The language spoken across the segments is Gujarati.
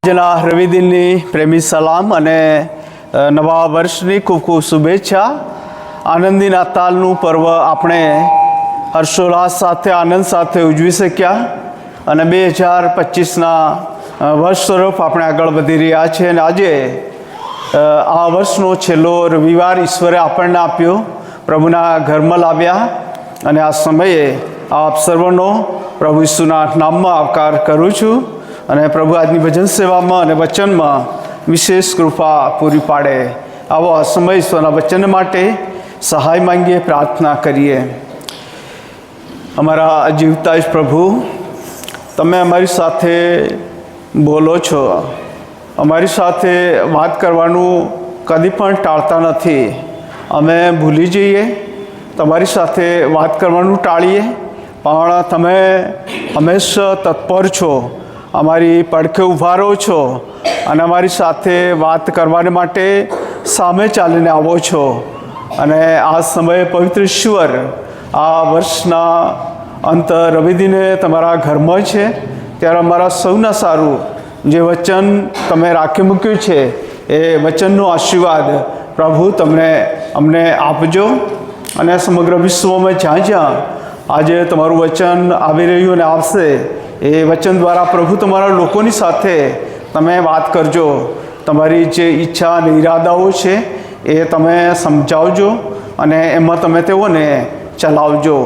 આજના રવિદિનની પ્રેમી સલામ અને નવા વર્ષની ખૂબ ખૂબ શુભેચ્છા. આનંદી નાતાલનું પર્વ આપણે હર્ષોલ્લાસ સાથે આનંદ સાથે ઉજવી શક્યા અને 2025ના વર્ષ તરફ આપણે આગળ વધી રહ્યા છીએ. અને આજે આ વર્ષનો છેલ્લો રવિવાર ઈશ્વરે આપણને આપ્યો, પ્રભુના ઘરમાં લાવ્યા અને આ સમયે આપ સર્વનો પ્રભુ ઈસુના નામમાં આવકાર કરું છું અને પ્રભુ આજની ભજન સેવામાં અને વચનમાં વિશેષ કૃપા પૂરી પાડે. આવો આ સમય ઈશ્વરના વચન માટે સહાય માંગીએ, પ્રાર્થના કરીએ. અમારા જીવતા જ પ્રભુ, તમે અમારી સાથે બોલો છો, અમારી સાથે વાત કરવાનું કદી પણ ટાળતા નથી. અમે ભૂલી જઈએ, તમારી સાથે વાત કરવાનું ટાળીએ, પણ તમે હંમેશા તત્પર છો, અમારી પડખે ઊભા રહો છો અને અમારી સાથે વાત કરવાને માટે સામે ચાલીને આવો છો. અને આ સમયે પવિત્ર ઈશ્વર, આ વર્ષના અંત રવિદિને તમારા ઘરમાં છે, ત્યારે અમારા સૌના સારું જે વચન તમે રાખી મૂક્યું છે એ વચનનો આશીર્વાદ પ્રભુ અમને આપજો. અને સમગ્ર વિશ્વમાં જ્યાં જ્યાં આજે તમારું વચન આવી રહ્યું અને આવશે, એ વચન દ્વારા પ્રભુ તમારા લોકોની સાથે તમે વાત કરજો. તમારી જે ઈચ્છા અને ઈરાદાઓ છે એ તમે સમજાવજો અને એમાં તમે તેઓને ચલાવજો.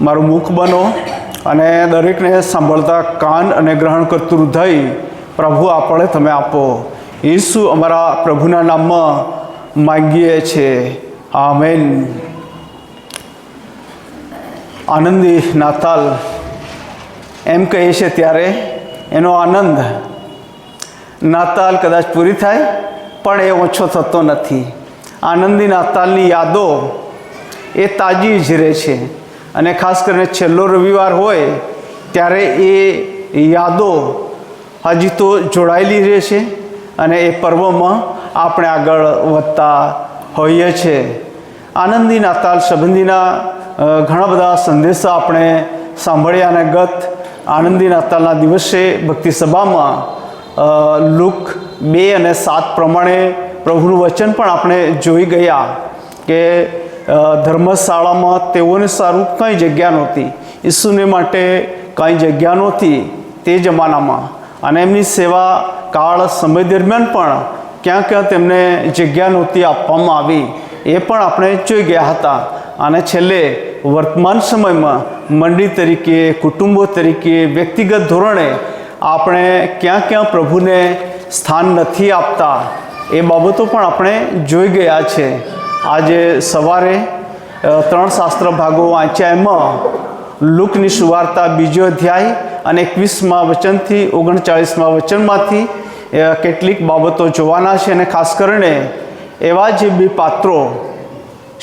મારું મુખ બનો અને દરેકને સાંભળતા કાન અને ગ્રહણ કરતું હૃદય પ્રભુ આપણે તમે આપો. ઈસુ અમારા પ્રભુના નામમાં માંગીએ છીએ, આમેન. આનંદી નાતાલ એમ કહીએ છે ત્યારે એનો આનંદ, નાતાલ કદાચ પૂરી થાય પણ એ ઓછો થતો નથી. આનંદી નાતાલની યાદો એ તાજી જ રહે છે અને ખાસ કરીને છેલ્લો રવિવાર હોય ત્યારે એ યાદો હજી તો જોડાયેલી રહે છે અને એ પર્વમાં આપણે આગળ વધતા હોઈએ છીએ. આનંદી નાતાલ સંબંધીના ઘણા બધા સંદેશા આપણે સાંભળ્યા અને ગત આનંદી નાતાલના દિવસે ભક્તિ સભામાં લુક 2 અને 7 પ્રમાણે પ્રભુનું વચન પણ આપણે જોઈ ગયા કે ધર્મશાળામાં તેઓને સારું કંઈ જગ્યા નહોતી, ઈસુને માટે કંઈ જગ્યા નહોતી તે જમાનામાં, અને એમની સેવા કાળ સમય દરમિયાન પણ ક્યાં ક્યાં તેમને જગ્યા નહોતી આપવામાં આવી, એ પણ આપણે જોઈ ગયા હતા. અને છેલ્લે વર્તમાન સમયમાં મંડળી તરીકે, કુટુંબો તરીકે, વ્યક્તિગત ધોરણે આપણે ક્યાં ક્યાં પ્રભુને સ્થાન નથી આપતા એ બાબતો પણ આપણે જોઈ ગયા છે. આજે સવારે 3 શાસ્ત્ર ભાગો વાંચ્યા, એમાં લુકની સુવાર્તા 2 અધ્યાય અને 21મા વચનથી 39મા વચનમાંથી કેટલીક બાબતો જોવાના છે. અને ખાસ કરીને એવા જે 2 પાત્રો,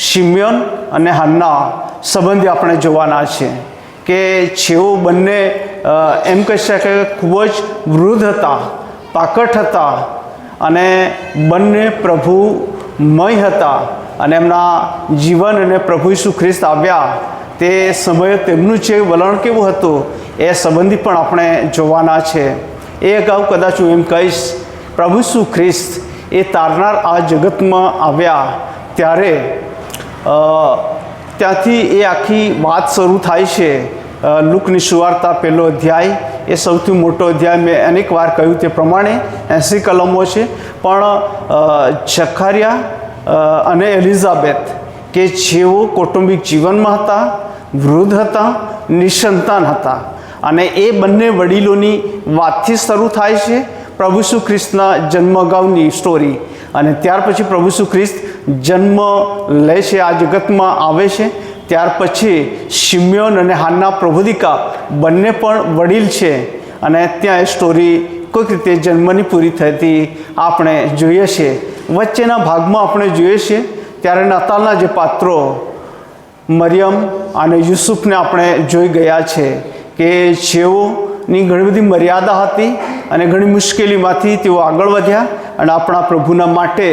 શિમ્યોન અને હન્ના સંબંધી આપણે જોવાના છે કે જેઓ બંને એમ કહી શકાય ખૂબ જ વૃદ્ધ હતા, પાકટ હતા અને બંને પ્રભુમય હતા. અને એમના જીવન અને પ્રભુ ઈસુ ખ્રિસ્ત આવ્યા તે સમયે તેમનું જે વલણ કેવું હતું એ સંબંધી પણ આપણે જોવાના છે. એ અગાઉ કદાચ હું એમ કહીશ, પ્રભુ ઈસુ ખ્રિસ્ત એ તારનાર આ જગતમાં આવ્યા ત્યારે ત્યાંથી એ આખી વાત શરૂ થાય છે. લુકની સુવાર્તા 1 અધ્યાય એ સૌથી મોટો અધ્યાય, મેં અનેક વાર કહ્યું તે પ્રમાણે 80 કલમો છે. પણ જખારિયા અને એલિઝાબેથ કે જેઓ કૌટુંબિક જીવનમાં હતા, વૃદ્ધ હતા, નિસંતાન હતા, અને એ બંને વડીલોની વાતથી શરૂ થાય છે પ્રભુ ઈસુ ખ્રિસ્તના જન્મ અગાઉની સ્ટોરી. અને ત્યાર પછી પ્રભુ ઈસુ ખ્રિસ્ત જન્મ લે છે, આ જગતમાં આવે છે. ત્યાર પછી શિમ્યોન અને હાન્ના પ્રબોધિકા બંને પણ વડીલ છે અને ત્યાં એ સ્ટોરી કોઈક રીતે જન્મની પૂરી થતી આપણે જોઈએ છીએ. વચ્ચેના ભાગમાં આપણે જોઈએ છીએ ત્યારે નાતાલના જે પાત્રો મરિયમ અને યુસુફને આપણે જોઈ ગયા છે કે જેઓની ઘણી બધી મર્યાદા હતી અને ઘણી મુશ્કેલીમાંથી તેઓ આગળ વધ્યા અને આપણા પ્રભુના માટે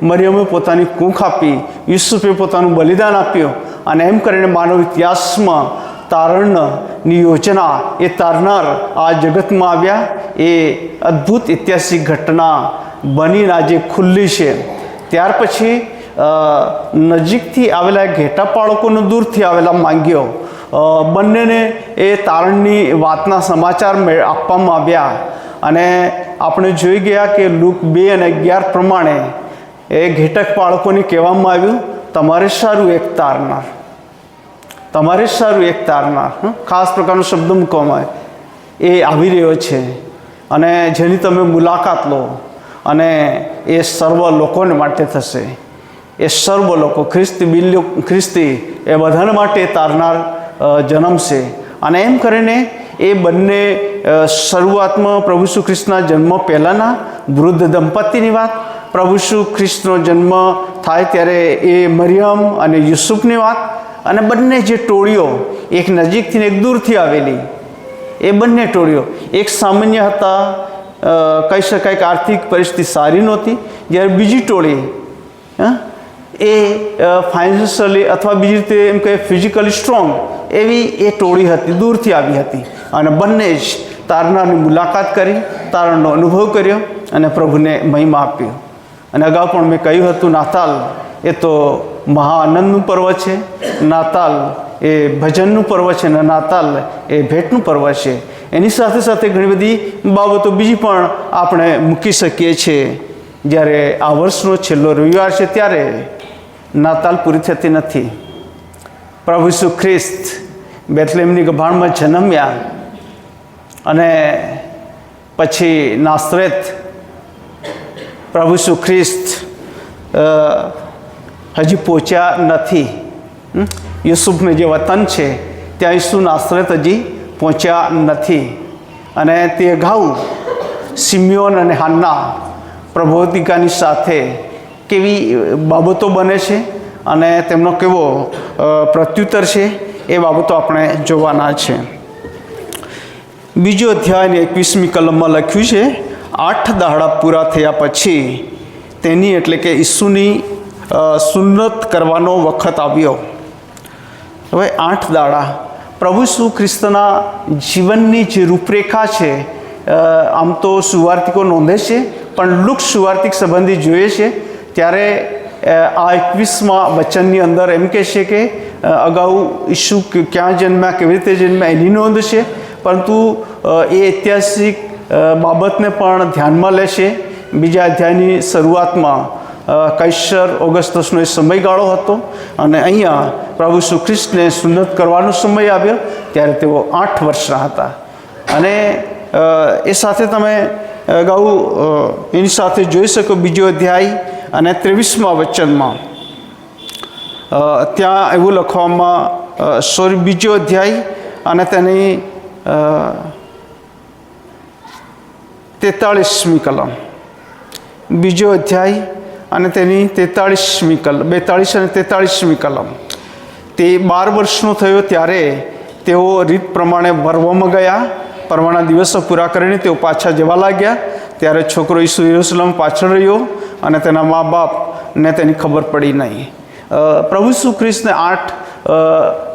મરિયમે પોતાની કૂખ આપી, યુસુફે પોતાનું બલિદાન આપ્યું અને એમ કરીને માનવ ઇતિહાસમાં તારણની યોજના એ તારનાર આ જગતમાં આવ્યા. એ અદ્ભુત ઐતિહાસિક ઘટના બનીને આજે ખુલ્લી છે. ત્યાર પછી નજીકથી આવેલા ઘેટા પાળકોને દૂરથી આવેલા માંગ્યો બંનેને એ તારણની વાતના સમાચાર આપવામાં આવ્યા. અને આપણે જોઈ ગયા કે લુક 2:11 પ્રમાણે એ ઘેટક પાળકોને કહેવામાં આવ્યું, તમારે સારું એક તારનાર, તમારે સારું એક તારનાર. ખાસ પ્રકારનો શબ્દ મૂકવામાં એ આવી રહ્યો છે અને જેની તમે મુલાકાત લો અને એ સર્વ લોકોને માટે થશે. એ સર્વ લોકો ખ્રિસ્તી એ બધાને માટે તારનાર જન્મશે. અને એમ કરીને એ બંને શરૂઆતમાં પ્રભુ ઈસુ ખ્રિસ્તના જન્મ પહેલાંના વૃદ્ધ દંપતીની વાત, પ્રભુ ઈસુ ખ્રિસ્તનો જન્મ થાય ત્યારે એ મરિયમ અને યુસુફની વાત, અને બંને જે ટોળીઓ એક નજીકથી ને એક દૂરથી આવેલી એ બંને ટોળીઓ એક સામાન્ય હતા, કહી શકાય કે આર્થિક પરિસ્થિતિ સારી નહોતી, જ્યારે બીજી ટોળી એ ફાઇનાન્શિયલી અથવા બીજી રીતે એમ કહે ફિઝિકલી સ્ટ્રોંગ એવી એ ટોળી હતી, દૂરથી આવી હતી. અને બંને જ તારનારની મુલાકાત કરી, તારણનો અનુભવ કર્યો અને પ્રભુને મહિમા આપ્યો. અને અગાઉ પણ મેં કહ્યું હતું, નાતાલ એ તો મહા આનંદનું પર્વ છે, નાતાલ એ ભજનનું પર્વ છે અને નાતાલ એ ભેટનું પર્વ છે. એની સાથે સાથે ઘણી બધી બાબતો બીજી પણ આપણે મૂકી શકીએ છીએ. જ્યારે આ વર્ષનો છેલ્લો રવિવાર છે ત્યારે નાતાલ પૂરી થતી નથી. પ્રભુ ઈસુ ખ્રિસ્ત બેથલેમની ગભાણમાં જન્મ્યા અને પછી નાસરેત પ્રભુ ઈસુ ખ્રિસ્ત હજી પહોંચ્યા નથી. યુસુફનું જે વતન છે ત્યાં ઈસુ નાસરેત હજી પહોંચ્યા નથી. અને તે અગાઉ સિમિયોન અને હાન્ના પ્રબોધિકાની સાથે કેવી બાબતો બને છે અને તેમનો કેવો પ્રત્યુત્તર છે એ બાબતો આપણે જોવાના છે. બીજો અધ્યાયની 21મી કલમમાં લખ્યું છે, 8 દાડા પૂરા થયા પછી તેની એટલે કે ઈસુની સુન્નત કરવાનો વખત આવ્યો. હવે 8 દાડા પ્રભુ ઈસુ ખ્રિસ્તના જીવનની જે રૂપરેખા છે આમ તો સુવાર્તિકો નોંધે છે, પણ લુક સુવાર્તિક સંબંધી જોઈએ છે ત્યારે આ 21મા વચનની અંદર એમ કહે છે કે અગાઉ ઈસુ ક્યાં જન્મ્યા, કેવી રીતે જન્મ્યા એની નોંધ છે, પરંતુ એ ઐતિહાસિક બાબતને પણ ધ્યાનમાં લેશે. બીજા અધ્યાયની શરૂઆતમાં કૈસર ઓગસ્ટસનો એ સમયગાળો હતો અને અહીંયા પ્રભુ ઈસુ ખ્રિસ્તને સુન્નત કરવાનો સમય આવ્યો ત્યારે તેઓ 8 વર્ષના હતા. અને એ સાથે તમે અગાઉ એની સાથે જોઈ શકો બીજો અધ્યાય અને 23મા વચનમાં ત્યાં એવું લખવામાં બીજો અધ્યાય અને તેની 43મી કલમ, બીજો અધ્યાય અને તેની 42મી કલમ, 42 અને 43મી કલમ. તે 12 વર્ષનો થયો ત્યારે તેઓ રીત પ્રમાણે ભરવામાં ગયા. પરવાના દિવસો પૂરા કરીને તેઓ પાછા જવા લાગ્યા. ત્યારે છોકરો ઈસુ યરુશલેમ પાછળ રહ્યો અને તેના મા બાપને તેની ખબર પડી નહીં. પ્રભુ ઈસુ ખ્રિસ્તને 8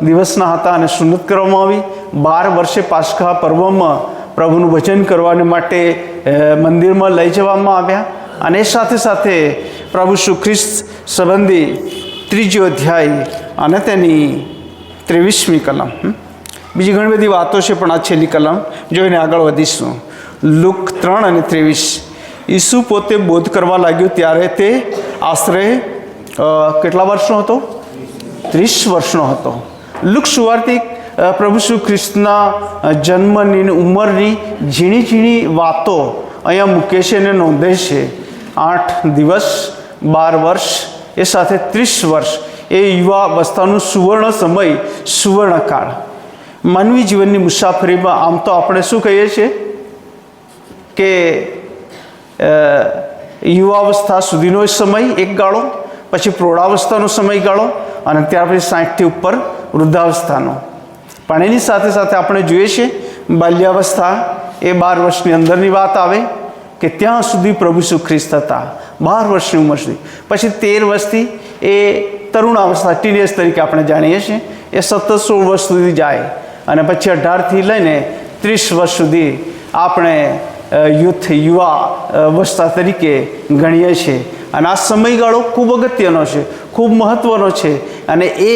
દિવસના હતા અને સુન્નત કરવામાં આવી. 12 વર્ષે પાસ્કા પર્વમાં પ્રભુનું ભજન કરવા માટે મંદિરમાં લઈ જવામાં આવ્યા. અને એ સાથે સાથે પ્રભુ ઈસુ ખ્રિસ્ત સંબંધી ત્રીજો અધ્યાય અને તેની 23મી કલમ. બીજી ઘણી બધી વાતો છે પણ આ છેલ્લી કલમ જોઈને આગળ વધીશું. લુક 3 અને 23. ઈસુ પોતે બોધ કરવા લાગ્યો ત્યારે તે આશરે કેટલા વર્ષનો હતો? 30 વર્ષનો હતો. લુક સુવાર્તિક પ્રભુ ઈસુ ખ્રિસ્તના જન્મની ઉંમરની ઝીણી ઝીણી વાતો અહીંયા મૂકે છે અને નોંધે છે. 8 દિવસ, 12 વર્ષ, એ સાથે 30 વર્ષ એ યુવા અવસ્થાનું સુવર્ણ સમય, સુવર્ણકાળ. માનવી જીવનની મુસાફરીમાં આમ તો આપણે શું કહીએ છીએ કે યુવાવસ્થા સુધીનો સમય એક ગાળો, પછી પ્રૌઢાવસ્થાનો સમયગાળો અને ત્યાર પછી 60થી ઉપર વૃદ્ધાવસ્થાનો. પણ એની સાથે સાથે આપણે જોઈએ છીએ બાલ્યાવસ્થા એ 12 વર્ષની અંદરની વાત આવે કે ત્યાં સુધી પ્રભુ ઈસુ ખ્રિસ્ત હતા 12 વર્ષની ઉંમર સુધી. પછી 13 વર્ષથી એ તરુણાવસ્થા, ટીનેજ તરીકે આપણે જાણીએ છીએ, એ 17-16 વર્ષ સુધી જાય અને પછી 18થી લઈને 30 વર્ષ સુધી આપણે યુવા અવસ્થા તરીકે ગણીએ છીએ. અને આ સમયગાળો ખૂબ અગત્યનો છે, ખૂબ મહત્ત્વનો છે. અને એ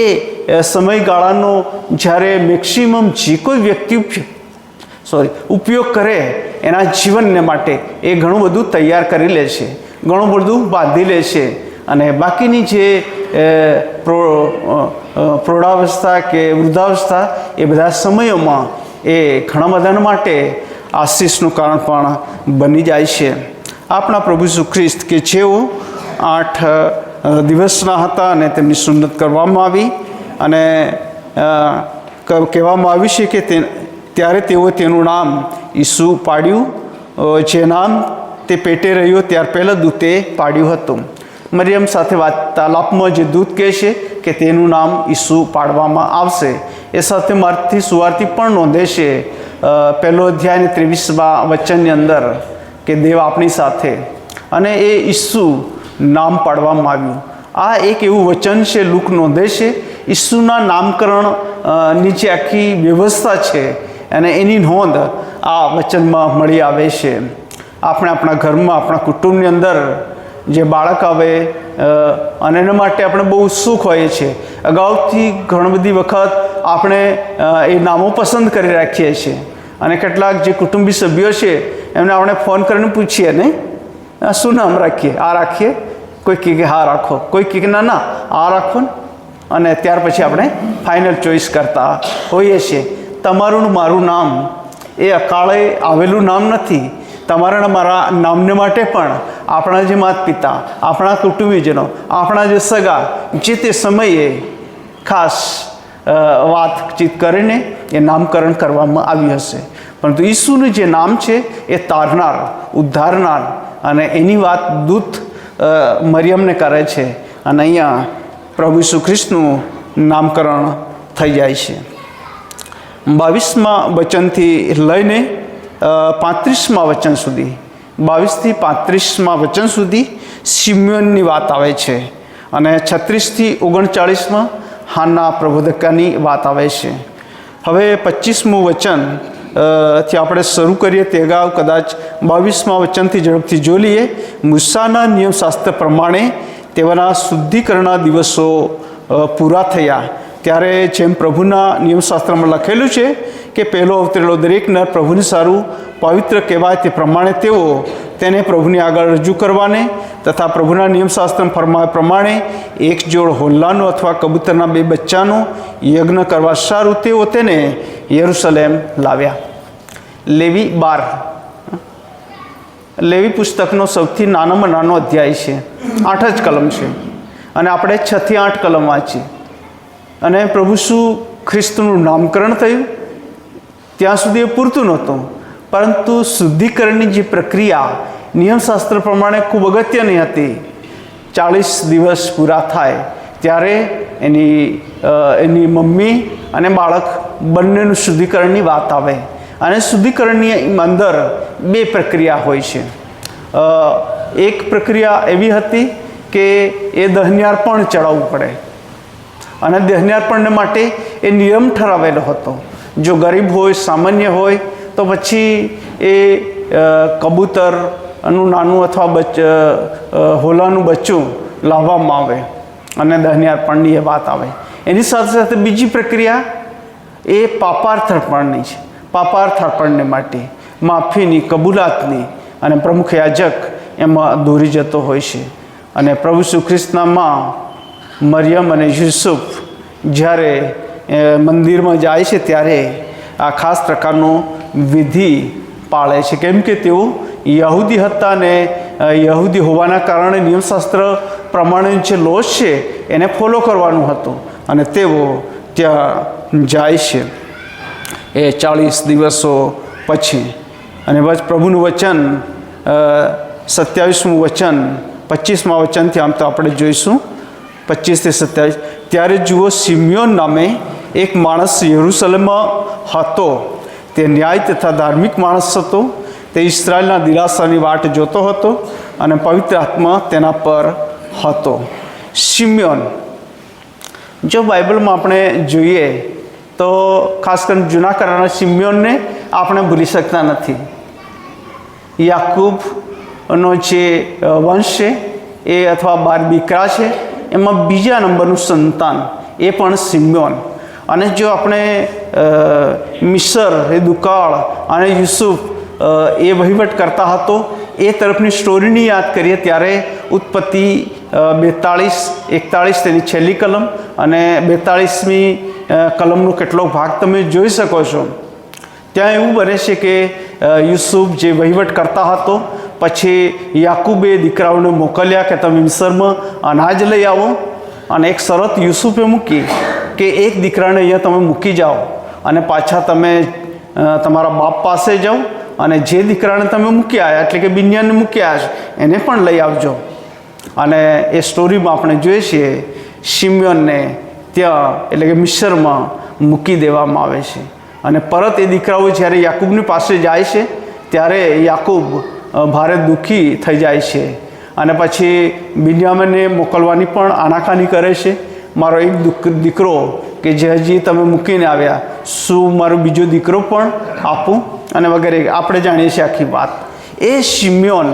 સમયગાળાનો જ્યારે મેક્સિમમ જે કોઈ વ્યક્તિ ઉપયોગ કરે એના જીવનને માટે એ ઘણું બધું તૈયાર કરી લે છે, ઘણું બધું બાંધી લે છે. અને બાકીની જે પ્રૌઢાવસ્થા કે વૃદ્ધાવસ્થા એ બધા સમયોમાં એ ઘણા બધાના માટે આશીષનું કારણ પણ બની જાય છે. આપણા પ્રભુ ઈસુ ખ્રિસ્ત કે જેઓ 8 દિવસના હતા અને તેમની સુન્નત કરવામાં આવી અને કહેવામાં આવ્યું છે કે ત્યારે તેઓ તેનું નામ ઈસુ પાડ્યું, જે નામ તે પેટે રહ્યો ત્યાર પહેલાં દૂતે પાડ્યું હતું. મરિયમ સાથે વાર્તાલાપમાં જે દૂત કહે છે કે તેનું નામ ઈસુ પાડવામાં આવશે, એ સાથે માર્થી સુવાર્તી પણ નોંધે છે 1 અધ્યાય 23મા વચનની અંદર કે દેવ આપણી સાથે, અને એ ઈસુ નામ પાડવામાં આવ્યું. આ એક એવું વચન છે, લૂક નોંધે છે. ઈસુના નામકરણ ની જે આખી વ્યવસ્થા છે અને એની નોંધ આ વચનમાં મળી આવે છે. આપણે આપણા ઘરમાં, આપણા કુટુંબની અંદર જે બાળક આવે અને એના માટે આપણે બહુ ઉત્સુક હોઈએ છીએ. અગાઉથી ઘણી બધી વખત આપણે એ નામો પસંદ કરી રાખીએ છીએ. અને કેટલાક જે કુટુંબી સભ્યો છે એમને આપણે ફોન કરીને પૂછીએ, નહીં શું નામ રાખીએ, આ રાખીએ, કોઈ કહે કે હા રાખો, કોઈ કહે કે ના આ રાખો ને, અને ત્યાર પછી આપણે ફાઇનલ ચોઈસ કરતા હોઈએ છીએ. તમારું મારું નામ એ અકાળે આવેલું નામ નથી. તમારા મારા નામને માટે પણ આપણા જે માતા પિતા, આપણા કુટુંબીજનો, આપણા જે સગા જે તે સમયે ખાસ વાતચીત કરીને એ નામકરણ કરવામાં આવ્યું હશે. પરંતુ ઈસુનું જે નામ છે એ તારનાર, ઉદ્ધારનાર, અને એની વાત દૂત મરિયમને કરે છે. અને અહીંયા પ્રભુ ઈસુ ખ્રિસ્તનું નામકરણ થઈ જાય છે. 22મા વચનથી લઈને 35મા વચન સુધી, 22થી 35મા વચન સુધી સિમ્યોનની વાત આવે છે. અને 36થી 39માં હાના પ્રબોધકાની વાત આવે છે. હવે 25મું વચન થી આપણે શરૂ કરીએ તે અગાઉ કદાચ 22મા વચનથી ઝડપથી જોઈ લઈએ. મૂસાના નિયમશાસ્ત્ર પ્રમાણે તેઓના શુદ્ધિકરણના દિવસો પૂરા થયા ત્યારે જેમ પ્રભુના નિયમશાસ્ત્રમાં લખેલું છે કે પહેલો અવતરેલો દરેક નર પ્રભુને સારું પવિત્ર કહેવાય, તે પ્રમાણે તેઓ તેને પ્રભુની આગળ રજૂ કરવાને તથા પ્રભુના નિયમશાસ્ત્ર ફરમાવ્યા પ્રમાણે એક જોડ હોલ્લાનું અથવા કબૂતરના 2 બચ્ચાનું યજ્ઞ કરવા સારું તેઓ તેને યરુશલેમ લાવ્યા. લેવી 12, લેવી પુસ્તકનો સૌથી નાનામાં નાનો અધ્યાય છે, 8 જ કલમ છે, અને આપણે 6 થી 8 કલમ વાંચી. અને પ્રભુ શું ખ્રિસ્તનું નામકરણ થયું ત્યાં સુધી એ પૂરતું નહોતું, પરંતુ શુદ્ધિકરણની જે પ્રક્રિયા નિયમશાસ્ત્ર પ્રમાણે ખૂબ અગત્યની હતી. 40 દિવસ પૂરા થાય ત્યારે એની મમ્મી અને બાળક બંનેનું શુદ્ધિકરણની વાત આવે. અને શુદ્ધિકરણની અંદર 2 પ્રક્રિયા હોય છે. એક પ્રક્રિયા એવી હતી કે એ દહન્યાર્પણ ચડાવવું પડે, અને દહન્યાર્પણને માટે એ નિયમ ઠરાવેલો હતો. જો ગરીબ હોય, સામાન્ય હોય તો પછી એ કબૂતરનું નાનું અથવા હોલાનું બચ્ચું લાવવામાં આવે અને દહન્યાર્પણની એ વાત આવે. એની સાથે સાથે બીજી પ્રક્રિયા એ પાપાર્થ અર્પણની છે. પાપાર્થ અર્પણને માટે માફીની, કબૂલાતની, અને પ્રમુખ યાજક એમાં દોરી જતો હોય છે. અને પ્રભુ ઈસુ ખ્રિસ્તના માં મરિયમ અને યુસુફ જ્યારે મંદિરમાં જાય છે ત્યારે આ ખાસ પ્રકારનો વિધિ પાળે છે, કેમ કે તેઓ યહૂદી હતા અને યહૂદી હોવાના કારણે નિયમશાસ્ત્ર પ્રમાણે જે લોસ છે એને ફોલો કરવાનું હતું. અને તેઓ ત્યાં જાય છે એ 40 દિવસો પછી. અને બસ પ્રભુનું વચન 27મું વચન 25મા વચનથી આમ તો આપણે જોઈશું 25 થી 27. ત્યારે જુઓ, સિમ્યોન નામે એક માણસ યરુશલેમમાં હતો. તે ન્યાય તથા ધાર્મિક માણસ હતો. તે ઇસ્રાયેલના દિલાસાની વાટ જોતો હતો અને પવિત્ર આત્મા તેના પર હતો. સિમ્યોન, જો બાઇબલમાં આપણે જોઈએ તો ખાસ કરીને જૂના કરારના શિમ્યોનને આપણે ભૂલી શકતા નથી. યાકૂબનો જે વંશ છે એ અથવા 12 દીકરા છે, એમાં બીજા નંબરનું સંતાન એ પણ શિમ્યોન. અને જો આપણે મિસર એ દુકાળ અને યુસુફ એ વહીવટ કરતા હતો એ તરફની સ્ટોરીની યાદ કરીએ ત્યારે ઉત્પત્તિ 42-41 તેની છેલ્લી કલમ અને 42મી કલમનો કેટલો ભાગ તમે જોઈ શકો છો. ત્યાં એવું બને છે કે યુસુફ જે વહીવટ કરતા હતો, પછી યાકૂબે દીકરાઓને મોકલ્યા કે તમે મિસરમાં અનાજ લઈ આવો, અને એક શરત યુસુફે મૂકી કે એક દીકરાને અહીંયા તમે મૂકી જાઓ અને પાછા તમે તમારા બાપ પાસે જાઓ અને જે દીકરાને તમે મૂકી આવ્યા એટલે કે બિન્યાને મૂકી આવ્યા છે એને પણ લઈ આવજો. અને એ સ્ટોરીમાં આપણે જોઈએ છીએ શિમ્યોનને ત્યાં એટલે કે મિસરમાં મૂકી દેવામાં આવે છે. અને પરત એ દીકરાઓ જ્યારે યાકૂબની પાસે જાય છે ત્યારે યાકૂબ ભારે દુઃખી થઈ જાય છે અને પછી બિન્યામીનને મોકલવાની પણ આનાકાની કરે છે. મારો એક દીકરો કે જે હજી તમે મૂકીને આવ્યા, શું મારો બીજો દીકરો પણ આપું અને વગેરે આપણે જાણીએ છીએ આખી વાત. એ શિમ્યોન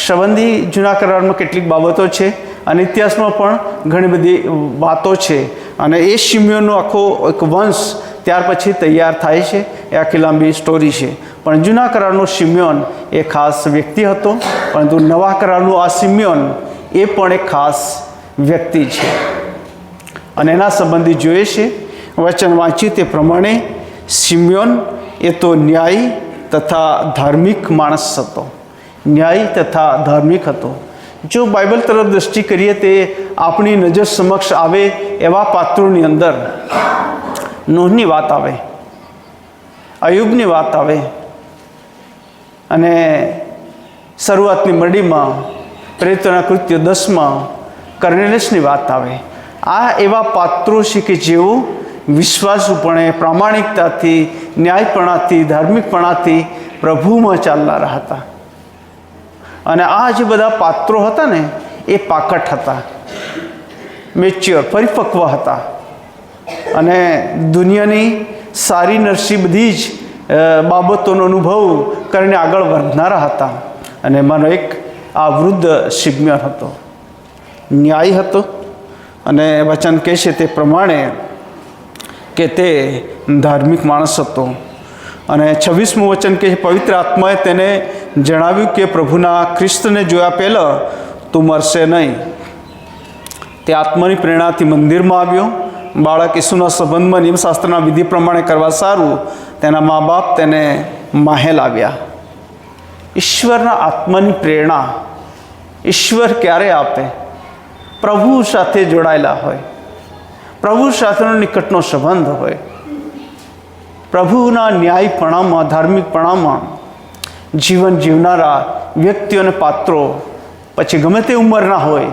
સંબંધી જૂના કરારમાં કેટલીક બાબતો છે અને ઇતિહાસમાં પણ ઘણી બધી વાતો છે. અને એ શિમ્યોનનો આખો એક વંશ ત્યાર પછી તૈયાર થાય છે. એ આખી લાંબી સ્ટોરી છે. પણ જૂના કરારનો શિમ્યોન એ ખાસ વ્યક્તિ હતો, પરંતુ નવા કરારનું આ શિમ્યોન એ પણ એક ખાસ વ્યક્તિ છે. અને એના સંબંધી જોઈએ છે વચન વાંચ્યું તે પ્રમાણે શિમ્યોન એ તો ન્યાયી તથા ધાર્મિક માણસ હતો. ન્યાયી તથા ધાર્મિક હતો. જો બાઇબલ તરફ દૃષ્ટિ કરીએ તે આપણી નજર સમક્ષ આવે એવા પાત્રોની અંદર નૂહની વાત આવે, અયુબની વાત આવે અને શરૂઆતની મડીમાં પ્રેરિતોના કૃત્યો 10માં કર્નેલિયસની વાત આવે. આ એવા પાત્રો છે કે જેઓ વિશ્વાસુપણે, પ્રામાણિકતાથી, ન્યાયપણાથી, ધાર્મિકપણાથી પ્રભુમાં ચાલનારા હતા. અને આ જે બધા પાત્રો હતા ને એ પાકટ હતા, મેચ્યોર, પરિપક્વ હતા અને દુનિયાની સારી નરસી બધી જ બાબતોનો અનુભવ કરીને આગળ વધનારા હતા. અને માનો એક આ વૃદ્ધ શિમ્યોન હતો, ન્યાયી હતો અને વચન કહે છે તે પ્રમાણે કે તે ધાર્મિક માણસ હતો. અને 26મું વચન કહે છે પવિત્ર આત્માએ તેને જણાવ્યું કે પ્રભુના ખ્રિસ્તને જોયા પહેલાં તું મરશે નહીં. તે આત્માની પ્રેરણાથી મંદિરમાં આવ્યો. બાળક ઈસુના સંબંધમાં નિયમશાસ્ત્રના વિધિ પ્રમાણે કરવા સારું તેના મા બાપ તેને માહે લાવ્યા. ઈશ્વરના આત્માની પ્રેરણા ઈશ્વર ક્યારે આપે? પ્રભુ સાથે જોડાયેલા હોય, પ્રભુ સાથેનો નિકટનો સંબંધ હોય, પ્રભુના ન્યાયપણામાં, ધાર્મિકપણામાં જીવન જીવનારા વ્યક્તિઓ અને પાત્રો, પછી ગમે તે ઉંમરના હોય,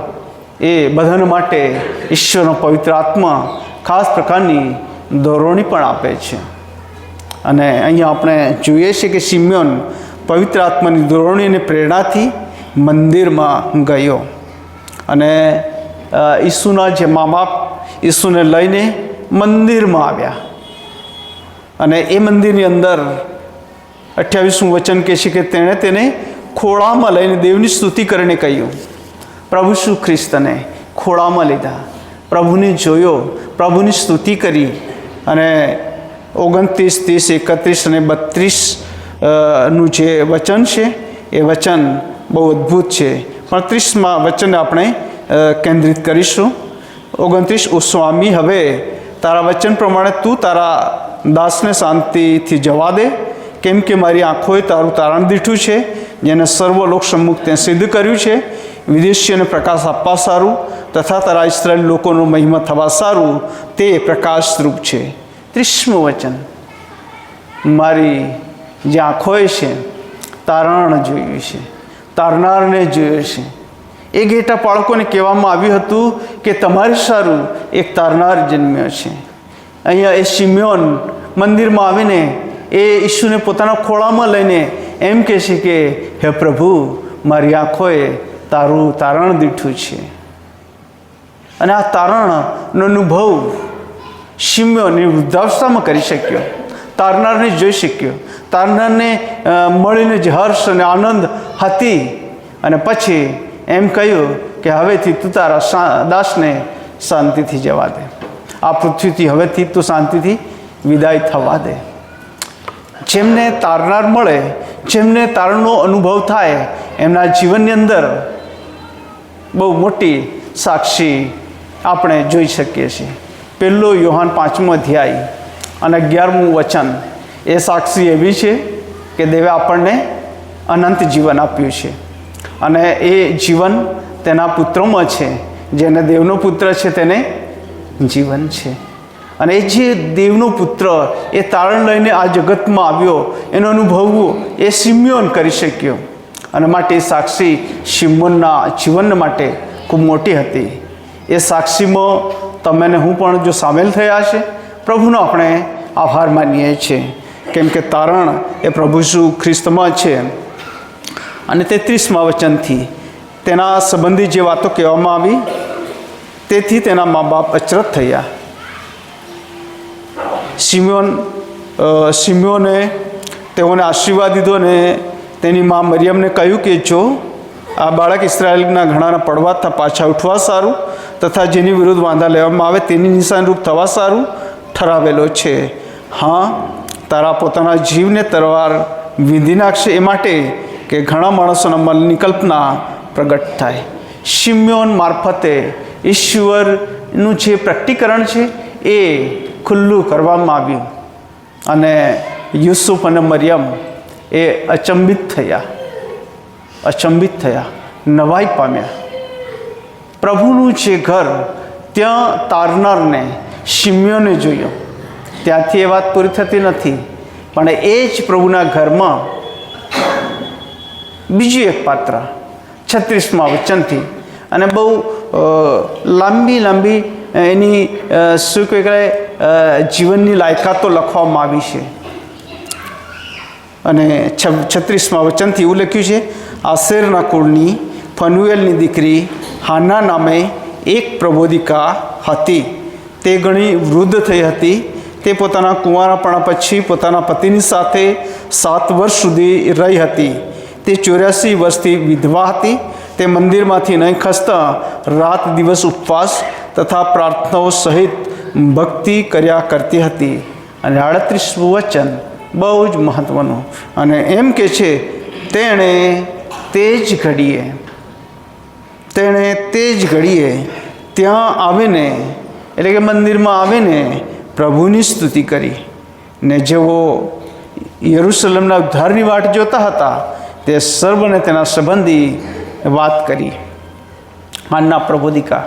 એ બધાને માટે ઈશ્વરનો પવિત્ર આત્મા ખાસ પ્રકારની દોરવણી પણ આપે છે. અને અહીંયા આપણે જોઈએ છીએ કે શિમ્યોન પવિત્ર આત્માની દોરવણી અને પ્રેરણાથી મંદિરમાં ગયો અને ઈસુના જે મા બાપ ઈસુને લઈને મંદિરમાં આવ્યા. અને એ મંદિરની અંદર 28મું વચન કહે છે કે તેણે તેને ખોળામાં લઈને દેવની સ્તુતિ કરીને કહ્યું. પ્રભુ ઈસુ ખ્રિસ્તને ખોળામાં લીધા, પ્રભુને જોયો, પ્રભુની સ્તુતિ કરી. અને 29, 30, 31 અને 32નું જે વચન છે એ વચન બહુ અદ્ભુત છે. પણ 30મા વચનને આપણે કેન્દ્રિત કરીશું. 29 ઓ સ્વામી, હવે તારા વચન પ્રમાણે તું તારા દાસને શાંતિથી જવા દે, કેમ કે મારી આંખોએ તારું તારણ દીઠું છે, જેને સર્વ લોક સમ્મુખ તે સિદ્ધ કર્યું છે. વિદેશીઓને પ્રકાશ આપવા સારું તથા તારા ઇસ્રાયેલ લોકોનો મહિમા થવા સારું તે પ્રકાશરૂપ છે. 30મું વચન, મારી જે આંખોએ છે તારણ જોયું છે, તારનારને જોયો છે. એ ઘેટા બાળકોને કહેવામાં આવ્યું હતું કે તમારે સારું એક તારનાર જન્મ્યો છે. અહીંયા એ શિમ્યોન મંદિરમાં આવીને એ ઈસુને પોતાના ખોળામાં લઈને એમ કહે છે કે હે પ્રભુ, મારી આંખોએ તારું તારણ દીઠું છે. અને આ તારણનો અનુભવ શિમ્યોનની વૃદ્ધાવસ્થામાં કરી શક્યો, તારનારને જોઈ શક્યો, તારનારને મળીને જ હર્ષ અને આનંદ હતી. અને પછી એમ કહ્યું કે હવેથી તું તારા દાસને શાંતિથી જવા દે, આ પૃથ્વીથી હવેથી તું શાંતિથી વિદાય થવા દે. જેમને તારનાર મળે, જેમને તારણનો અનુભવ થાય, એમના જીવનની અંદર બહુ મોટી સાક્ષી આપણે જોઈ શકીએ છીએ. 1 યોહાન 5મો અધ્યાય અને 11મું વચન એ સાક્ષી એવી છે કે દેવે આપણને અનંત જીવન આપ્યું છે અને એ જીવન તેના પુત્રોમાં છે. જેને દેવનો પુત્ર છે તેને જીવન છે. અને એ જે દેવનો પુત્ર એ તારણ લઈને આ જગતમાં આવ્યો, એનો અનુભવવું એ શિમ્યોન કરી શક્યો. અને માટે સાક્ષી શિમ્યોનના જીવન માટે ખૂબ મોટી હતી. એ સાક્ષીમાં તમે ને હું પણ જો સામેલ થયા છે, પ્રભુનો આપણે આભાર માનીએ છીએ, કેમ કે તારણ એ પ્રભુ ઈસુ ખ્રિસ્તમાં છે. અને 33મા વચનથી તેના સંબંધી જે વાતો કહેવામાં આવી, તેથી તેના મા બાપ અચરજ થયા. શિમ્યોને તેઓને આશીર્વાદ દીધો અને તેની મા મરિયમને કહ્યું કે જો આ બાળક ઇસ્રાયેલના ઘણાના પડવા પાછા ઉઠવા સારું તથા જેની વિરુદ્ધ વાંધા લેવામાં આવે તેની નિશાનરૂપ થવા સારું ઠરાવેલો છે. હા, તારા પોતાના જીવને તલવાર વીંધી નાખશે, એ માટે કે ઘણા માણસોના મનની કલ્પના પ્રગટ થાય. શિમ્યોન મારફતે ઈશ્વરનું જે પ્રકટીકરણ છે એ ખુલ્લું કરવામાં આવ્યું. અને યુસુફ અને મરિયમ એ અચંબિત થયા, નવાઈ પામ્યા. પ્રભુનું જે ઘર, ત્યાં તારનારને શિમ્યોને જોયો. ત્યાંથી એ વાત પૂરી થતી નથી, પણ એ જ પ્રભુના ઘરમાં બીજું એક પાત્ર 36મા વચનથી, અને બહુ લાંબી એની શું કહેવાય જીવનની લાયકાતો લખવામાં આવી છે. અને 36મા વચનથી એવું લખ્યું છે, આશેરના કુળની ફનુએલની દીકરી હાના નામે એક પ્રબોધિકા હતી. તે ઘણી વૃદ્ધ થઈ હતી. તે પોતાના કુંવારાપણા પછી પોતાના પતિની સાથે 7 વર્ષ સુધી રહી હતી. તે 84 વર્ષથી વિધવા હતી. તે મંદિરમાંથી નહીં ખસતા રાત દિવસ ઉપવાસ તથા પ્રાર્થનાઓ સહિત ભક્તિ કર્યા કરતી હતી. અને 38મું વચન બહુ જ મહત્ત્વનું, અને એમ કે છે, તેણે તે જ ઘડીએ ત્યાં આવીને, એટલે કે મંદિરમાં આવીને પ્રભુની સ્તુતિ કરી. ને જેઓ યરુશલેમના ઉદ્ધારની વાટ જોતા હતા તે સર્વને તેના સંબંધી વાત કરી. હાન્ના પ્રબોધિકા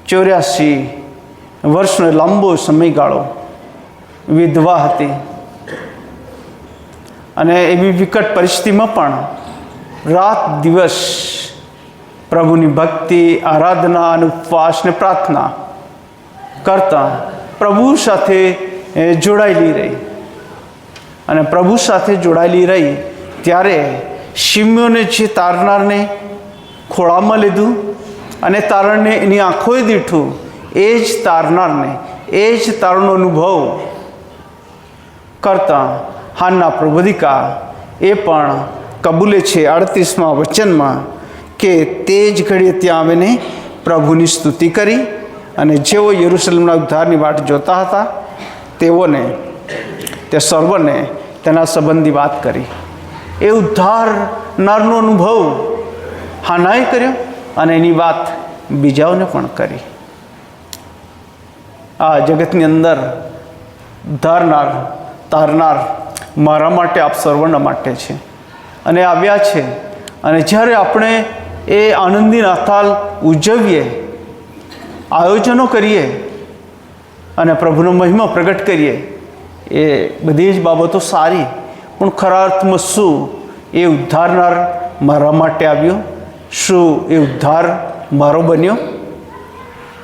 84 વર્ષનો લાંબો સમયગાળો વિધવા હતી. અને એવી વિકટ પરિસ્થિતિમાં પણ રાત દિવસ પ્રભુની ભક્તિ, આરાધના અને ઉપવાસ ને પ્રાર્થના કરતા પ્રભુ સાથે જોડાયેલી રહી. અને પ્રભુ સાથે જોડાયેલી રહી ત્યારે શિમ્યોને જે તારનારને ખોળામાં લીધું અને તારણને એની આંખોએ દીઠું, એ જ તારનારને, એ જ તારણનો અનુભવ કરતા હાન્ના પ્રબોધિકા એ પણ કબૂલે છે 38મા વચનમાં કે તે જ ઘડીએ ત્યાં આવીને પ્રભુની સ્તુતિ કરી. અને જેઓ યરુશલેમના ઉદ્ધારની વાટ જોતા હતા તે સર્વને તેના સંબંધી વાત કરી. એ ઉદ્ધારનારનો અનુભવ હાનાએ કર્યો અને એની વાત બીજાઓને પણ કરી. આ જગતની અંદર ઉદ્ધારનાર, તારનાર મારા માટે, આપ સર્વના માટે છે અને આવ્યા છે. અને જ્યારે આપણે એ આનંદી નાતાલ ઉજવીએ, આયોજનો કરીએ અને પ્રભુનો મહિમા પ્રગટ કરીએ, એ બધી જ બાબતો સારી, પણ ખરા અર્થમાં શું એ ઉદ્ધારનાર મારા માટે આવ્યો? શું એ ઉદ્ધાર મારો બન્યો?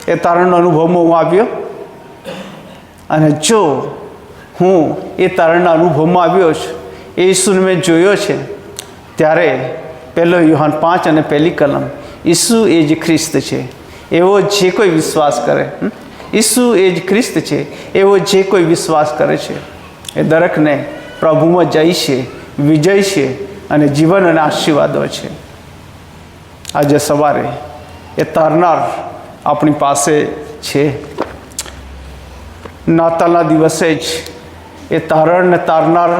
એ તારણનો અનુભવમાં હું આવ્યો? અને જો હું એ તારણના અનુભવમાં આવ્યો છું, એ ઈસુને મેં જોયો છે, ત્યારે 1 યોહાન 5 અને 1 કલમ, ઈસુ એ જે ખ્રિસ્ત છે, એવો જે કોઈ વિશ્વાસ કરે, ઈસુ એ જ ખ્રિસ્ત છે એવો જે કોઈ વિશ્વાસ કરે છે એ દરેકને પ્રભુમાં જય છે, વિજય છે અને જીવન અને આશીર્વાદો છે. આજે સવારે એ તારનાર આપણી પાસે છે. નાતાલના દિવસે જ એ તારણને તારનાર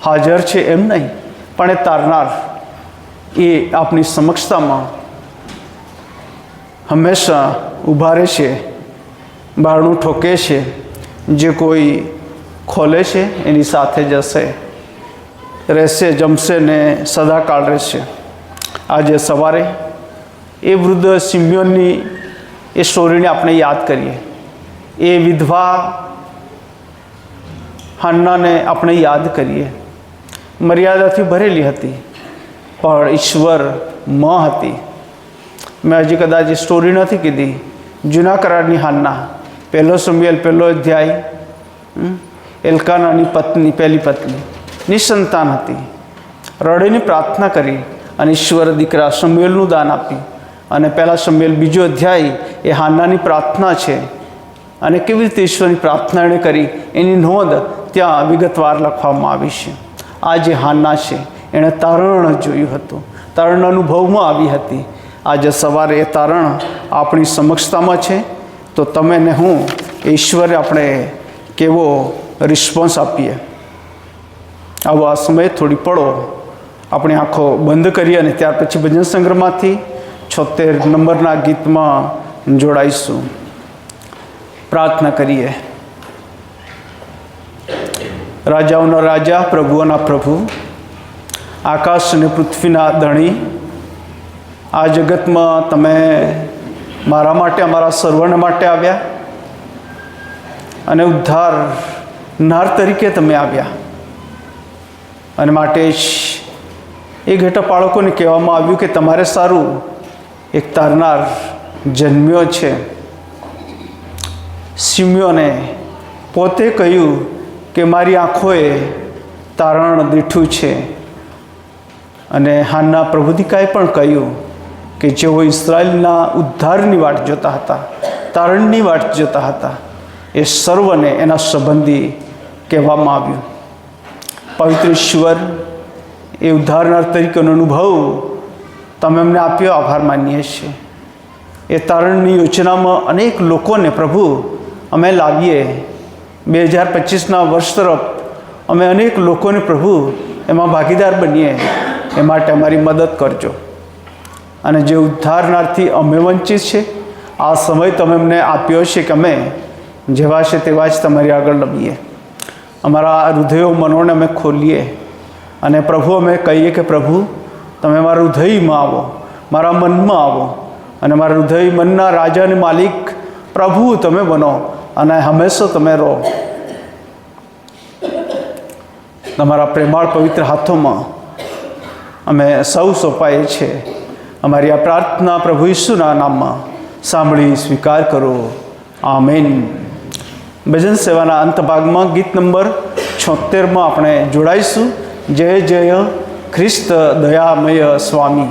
હાજર છે એમ નહીં, પણ એ તારનાર એ આપણી સમક્ષતામાં હંમેશા ઊભા રહે છે, બારણું ઠોકે છે. જે કોઈ ખોલે છે એની સાથે જશે, રહેશે, જમશે ને સદાકાળ રહેશે. આજે સવારે એ વૃદ્ધ સિમ્યોનની એ સ્ટોરીને આપણે યાદ કરીએ. એ વિધવા હાન્નાને આપણે યાદ કરીએ. મર્યાદાથી ભરેલી હતી પણ ઈશ્વરમાં હતી. મેં હજી કદાચ એ સ્ટોરી નથી કીધી. જૂના કરારની હાન્ના, 1 શમૂએલ 1 અધ્યાય. એલ્કાનાની પત્ની, પહેલી પત્ની નિસંતાન હતી. રડીને પ્રાર્થના કરી અને ઈશ્વર દીકરા શમૂએલનું દાન આપ્યું. અને 1 શમૂએલ 2 અધ્યાય એ હાન્નાની પ્રાર્થના છે. અને કેવી રીતે ઈશ્વરની પ્રાર્થના એણે કરી એની નોંધ ત્યાં વિગતવાર લખવામાં આવી છે. આ જે હાન્ના છે એણે તારણ જોયું હતું, તારણ અનુભવમાં આવી હતી. આજે સવારે એ તારણ આપણી સમક્ષતામાં છે. તો તમે ને હું ઈશ્વરે આપણે કેવો રિસ્પોન્સ આપીએ. આવો આ સમયે થોડી પળો આપણી આંખો બંધ કરીએ અને ત્યાર પછી ભજન સંગ્રહમાંથી 76 નંબરના ગીતમાં જોડાઈશું. પ્રાર્થના કરીએ. રાજાઓના રાજા, પ્રભુઓના પ્રભુ, આકાશ અને પૃથ્વીના ધણી, આ જગતમાં તમે મારા માટે, અમારા સર્વને માટે આવ્યા અને ઉદ્ધારનાર તરીકે તમે આવ્યા. અને માટે જ એ ઘેટા બાળકોને કહેવામાં આવ્યું કે તમારે સારું એક તારનાર જન્મ્યો છે. સિમ્યોને પોતે કહ્યું કે મારી આંખોએ તારણ દીઠું છે. અને હાન્ના પ્રભુદિકાએ પણ કહ્યું કે જેઓ ઇઝરાયલના ઉદ્ધારની વાટ જોતા હતા, તારણની વાટ જોતા હતા, એ સર્વને એના સંબંધી કહેવામાં આવ્યું. પવિત્ર ઈશ્વર, એ ઉદ્ધારનાર તરીકેનો અનુભવ તમે અમને આપ્યો, આભાર માનીએ છીએ. એ તારણની યોજનામાં અનેક લોકોને પ્રભુ અમે લાવીએ. 2025ના વર્ષ તરફ અમે અનેક લોકોને પ્રભુ એમાં ભાગીદાર બનીએ. એ માટે અમારી મદદ કરજો. અને જે ઉદ્ધારનારથી અમે વંચિત છે, આ સમય તમે અમને આપ્યો છે કે અમે જેવા છે તેવા જ તમારી આગળ નમીએ. અમારા હૃદયો, મનોને અમે ખોલીએ અને પ્રભુ અમે કહીએ કે પ્રભુ તમે મારા હૃદયમાં આવો, મારા મનમાં આવો અને મારા હૃદય મનના રાજા અને માલિક પ્રભુ તમે બનો અને હંમેશા તમે રહો. તમારા પ્રેમાળ પવિત્ર હાથોમાં અમે સૌ સોંપાઈએ છીએ. અમારી આ પ્રાર્થના પ્રભુ ઈસુના નામમાં સાંભળી સ્વીકાર કરો. આમેન. ભજન સેવાના અંત ભાગમાં ગીત નંબર 76માં આપણે જોડાઈશું. જય જય ખ્રિસ્ત દયામય સ્વામી.